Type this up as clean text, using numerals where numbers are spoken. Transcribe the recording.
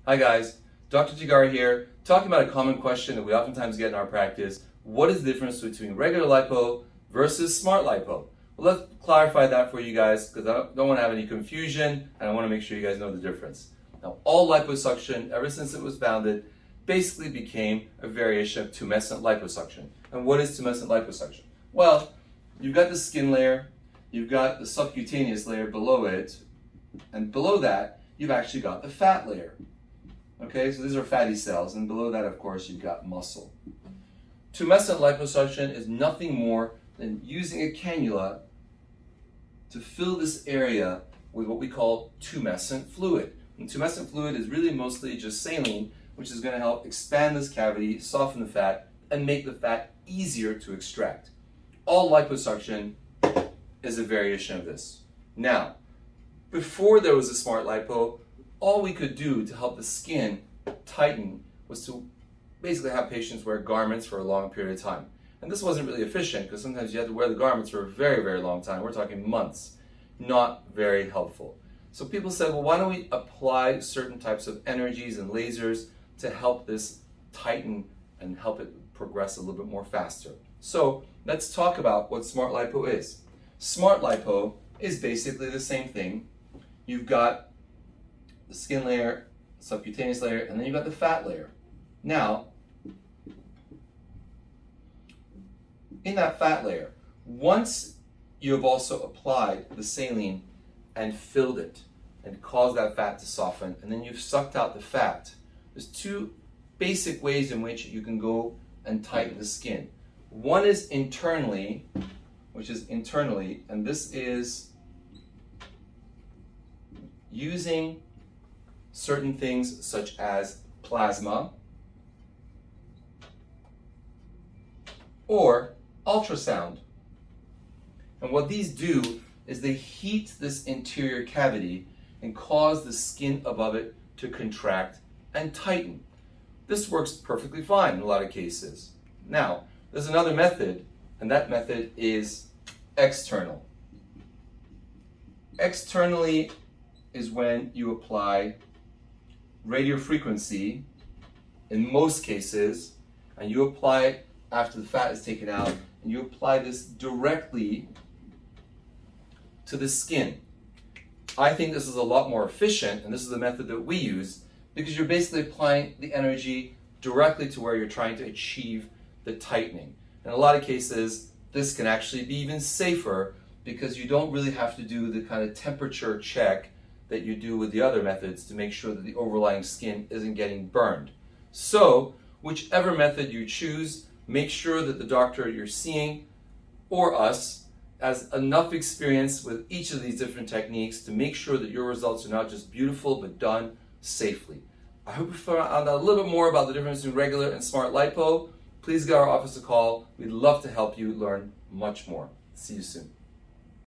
Hi guys, Dr. Tirgari here, talking about a common question that we oftentimes get in our practice. What is the difference between regular lipo versus SmartLipo? Well, let's clarify that for you guys because I don't want to have any confusion and I want to make sure you guys know the difference. Now, all liposuction, ever since it was founded, basically became a variation of tumescent liposuction. And what is tumescent liposuction? Well, you've got the skin layer, you've got the subcutaneous layer below it, and below that, you've actually got the fat layer. Okay, so these are fatty cells, and below that, of course, you've got muscle. Tumescent liposuction is nothing more than using a cannula to fill this area with what we call tumescent fluid. And tumescent fluid is really mostly just saline, which is going to help expand this cavity, soften the fat, and make the fat easier to extract. All liposuction is a variation of this. Now, before there was a SmartLipo, all we could do to help the skin tighten was to basically have patients wear garments for a long period of time. And this wasn't really efficient because sometimes you had to wear the garments for a very, very long time. We're talking months. Not very helpful. So people said, well, why don't we apply certain types of energies and lasers to help this tighten and help it progress a little bit more faster. So let's talk about what SmartLipo is. SmartLipo is basically the same thing. You've got the skin layer, subcutaneous layer, and then you've got the fat layer. Now, in that fat layer, once you have also applied the saline and filled it and caused that fat to soften, and then you've sucked out the fat, there's two basic ways in which you can go and tighten the skin. One is internally, and this is using certain things such as plasma or ultrasound. And what these do is they heat this interior cavity and cause the skin above it to contract and tighten. This works perfectly fine in a lot of cases. Now, there's another method, and that method is external. Externally is when you apply radiofrequency, in most cases, and you apply it after the fat is taken out, and you apply this directly to the skin. I think this is a lot more efficient, and this is the method that we use, because you're basically applying the energy directly to where you're trying to achieve the tightening. In a lot of cases, this can actually be even safer because you don't really have to do the kind of temperature check that you do with the other methods to make sure that the overlying skin isn't getting burned. So, whichever method you choose, make sure that the doctor you're seeing or us has enough experience with each of these different techniques to make sure that your results are not just beautiful but done safely. I hope you found out a little bit more about the difference between regular and SmartLipo. Please give our office a call. We'd love to help you learn much more. See you soon.